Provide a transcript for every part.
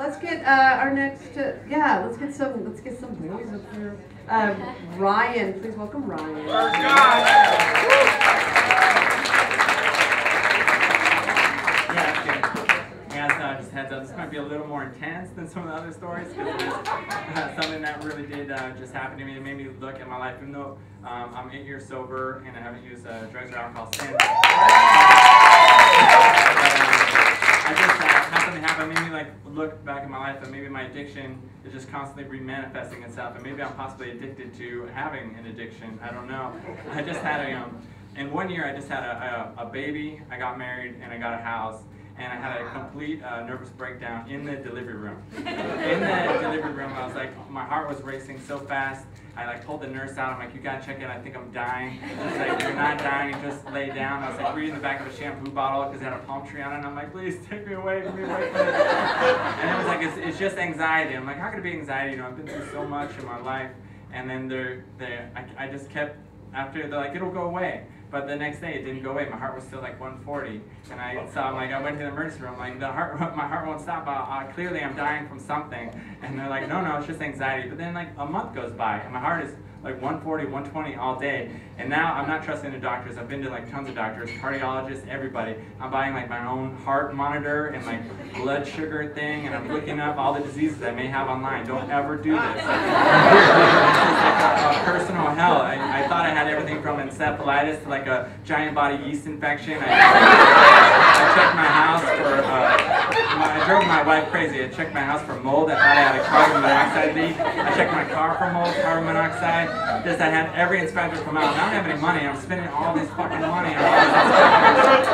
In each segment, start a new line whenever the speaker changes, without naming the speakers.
let's get our next. Let's get some boys up here. Ryan, please welcome Ryan.
Just heads up, this might be a little more intense than some of the other stories because it's something that really did just happen to me. It made me look at my life, even though I'm 8 years sober and I haven't used drugs or alcohol since. I just had something happen, made me like look back at my life, and maybe my addiction is just constantly remanifesting itself, and maybe I'm possibly addicted to having an addiction. I don't know. I just had in 1 year I just had a baby, I got married, and I got a house. And I had a complete nervous breakdown in the delivery room. In the delivery room, I was like, my heart was racing so fast. I like pulled the nurse out. I'm like, you gotta check it. I think I'm dying. She's like, you're not dying. Just lay down. I was like reading the back of a shampoo bottle because it had a palm tree on it. And I'm like, please take me away from it. And it was like, it's just anxiety. I'm like, how could it be anxiety? You know, I've been through so much in my life. And then I just kept, after they're like, it'll go away. But the next day it didn't go away. My heart was still like 140, and I went to the emergency room. Like my heart won't stop. Clearly I'm dying from something. And they're like, no, it's just anxiety. But then like a month goes by, and my heart is like 140, 120 all day. And now I'm not trusting the doctors. I've been to like tons of doctors, cardiologists, everybody. I'm buying like my own heart monitor and like blood sugar thing, and I'm looking up all the diseases I may have online. Don't ever do this. This is like a personal hell. I thought I had everything from encephalitis to like a giant body yeast infection. I checked my house for, I drove my wife crazy. I checked my house for mold. I thought I had a carbon monoxide leak. I checked my car for mold, carbon monoxide. I had every inspector come out. And I don't have any money. I'm spending all this fucking money on all these inspectors.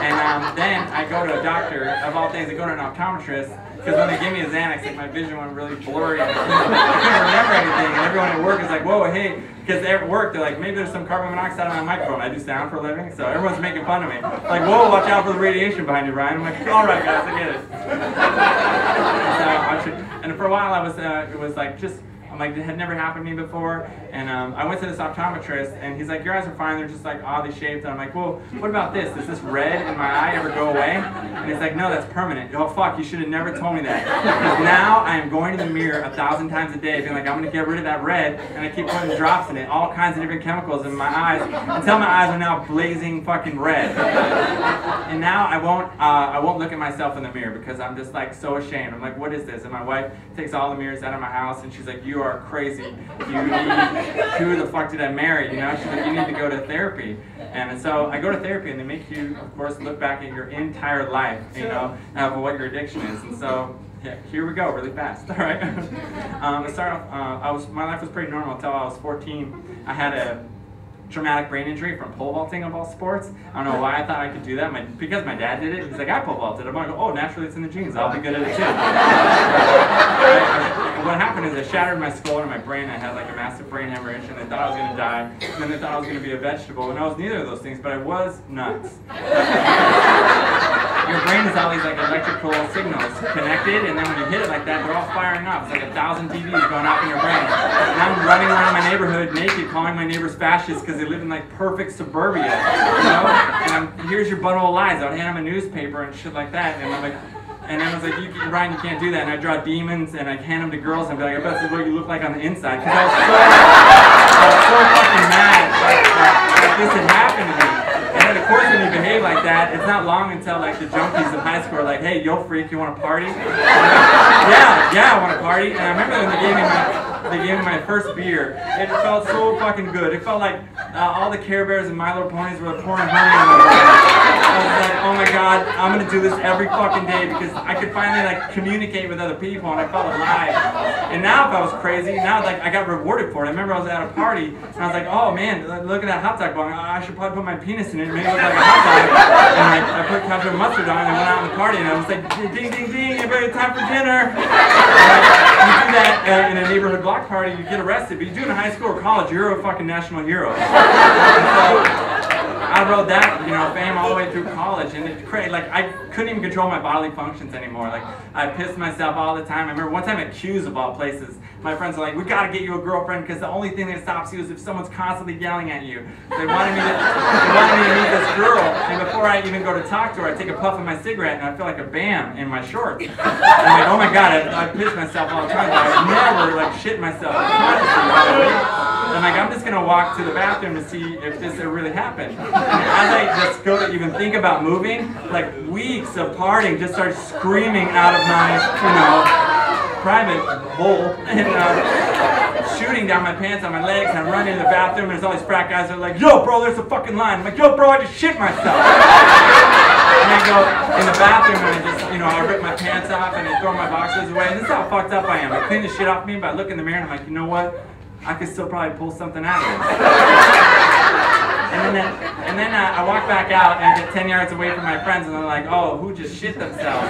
And then I go to a doctor, of all things, I go to an optometrist. Because when they gave me a Xanax, like my vision went really blurry. I couldn't remember anything. And everyone at work is like, whoa, hey. Because at work, they're like, maybe there's some carbon monoxide on my microphone. I do sound for a living, so everyone's making fun of me. Like, whoa, watch out for the radiation behind you, Ryan. I'm like, all right, guys, I get it. And for a while, it was like just, I'm like, it had never happened to me before. And I went to this optometrist, and he's like, your eyes are fine. They're just like oddly shaped. And I'm like, well, what about this? Does this red in my eye ever go away? And he's like, no, that's permanent. Oh, fuck, you should have never told me that. Because now I am going to the mirror 1,000 times a day, being like, I'm going to get rid of that red. And I keep putting drops in it, all kinds of different chemicals in my eyes, until my eyes are now blazing fucking red. And now I won't look at myself in the mirror because I'm just like so ashamed. I'm like, what is this? And my wife takes all the mirrors out of my house, and she's like, you are crazy. Who the fuck did I marry? You know, she's like, you need to go to therapy. And so I go to therapy, and they make you, of course, look back at your entire life, you know, of what your addiction is. And so, yeah, here we go, really fast. All right. To start off, my life was pretty normal until I was 14. I had a traumatic brain injury from pole vaulting of all sports. I don't know why I thought I could do that. Because my dad did it. He's like, I pole vaulted. I'm like, oh, naturally it's in the genes. I'll be good at it too. What happened is I shattered my skull and my brain. I had like a massive brain hemorrhage, and they thought I was going to die. And then they thought I was going to be a vegetable. And I was neither of those things, but I was nuts. Your brain is all these like electrical signals connected, and then when you hit it like that, they're all firing up. It's like 1,000 TVs going off in your brain. And I'm running around my neighborhood naked, calling my neighbors fascists because they live in like perfect suburbia, you know? And here's your butthole lies. I would hand them a newspaper and shit like that, and I'm like, and I was like, Ryan, you can't do that. And I draw demons, and I hand them to girls, and be like, I bet this is what you look like on the inside. Because I was so fucking mad that this had happened to me. And then of course when you behave like that, it's not long until like the junkies in high school are like, hey, yo freak, you want to party? Yeah, I want to party. And I remember when they gave me my first beer, it felt so fucking good. It felt like all the Care Bears and Milo ponies were pouring honey on my brain. I was like, oh my god, I'm gonna do this every fucking day because I could finally like communicate with other people, and I felt alive. And now if I was crazy, now like I got rewarded for it. I remember I was at a party, and I was like, oh man, look at that hot dog bun. I should probably put my penis in it and make it look like a hot dog. And I put ketchup and mustard on it, and I went out on the party, and I was like, ding, ding, ding, everybody, time for dinner. And you do that in a neighborhood block party, you get arrested. But you do it in high school or college, you're a fucking national hero. So, I rode that, fame all the way through college, and it's crazy. Like, I couldn't even control my bodily functions anymore. Like, I pissed myself all the time. I remember one time at Q's, of all places, my friends were like, we gotta get you a girlfriend because the only thing that stops you is if someone's constantly yelling at you. They wanted me to meet this girl, and before I even go to talk to her, I take a puff of my cigarette and I feel like a bam in my shorts. I'm like, oh my god, I piss myself all the time, but I never like shit myself. I'm like, I'm just gonna walk to the bathroom to see if this really happened. And as I just go to even think about moving, like weeks of partying just started screaming out of my, private hole and shooting down my pants on my legs, and I'm running to the bathroom, and there's all these frat guys that are like, yo bro, there's a fucking line. I'm like, yo bro, I just shit myself. And I go in the bathroom and I just, I rip my pants off and I throw my boxers away, and this is how fucked up I am. I clean the shit off me, but I look in the mirror and I'm like, you know what? I could still probably pull something out of it. And then I walk back out and I get 10 yards away from my friends, and they're like, oh, who just shit themselves?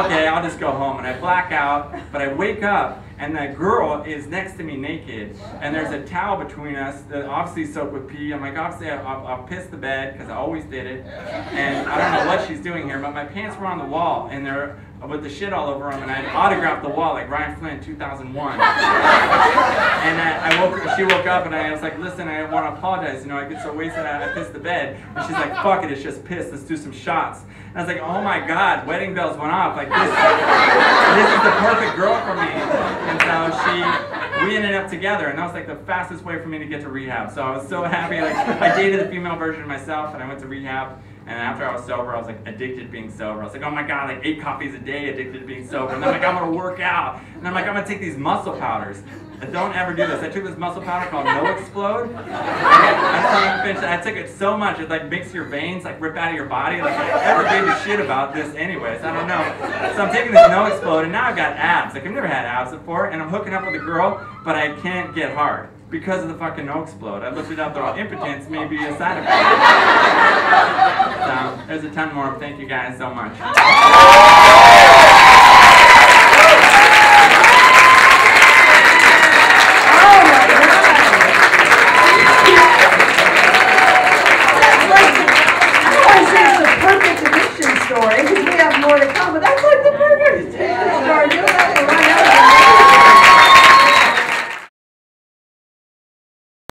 Okay, I'll just go home. And I black out, but I wake up and that girl is next to me naked, and there's a towel between us that obviously soaked with pee. I'm like, obviously I'll piss the bed, because I always did it, and I don't know what she's doing here, but my pants were on the wall, and they're with the shit all over them, and I autographed the wall like Ryan Flynn 2001. And she woke up, and I was like, listen, I want to apologize, I get so wasted, I pissed the bed. And she's like, fuck it, it's just piss, let's do some shots. And I was like, oh my god, wedding bells went off, like this is the perfect girl for me. And so we ended up together, and that was like the fastest way for me to get to rehab. So I was so happy, like I dated the female version of myself, and I went to rehab. And after I was sober, I was like addicted to being sober. I was like, oh my god, like 8 coffees a day, addicted to being sober. And I'm like, I'm gonna work out. And I'm like, I'm gonna take these muscle powders. And don't ever do this. I took this muscle powder called No Explode. I took it so much, it like makes your veins like rip out of your body. Like I never gave a shit about this anyways, I don't know. So I'm taking this No Explode, and now I've got abs. Like I've never had abs before, and I'm hooking up with a girl, but I can't get hard. Because of the fucking No Explode. I looked it up, though. Impotence may be a side effect. So, there's a ton more. Thank you guys so much.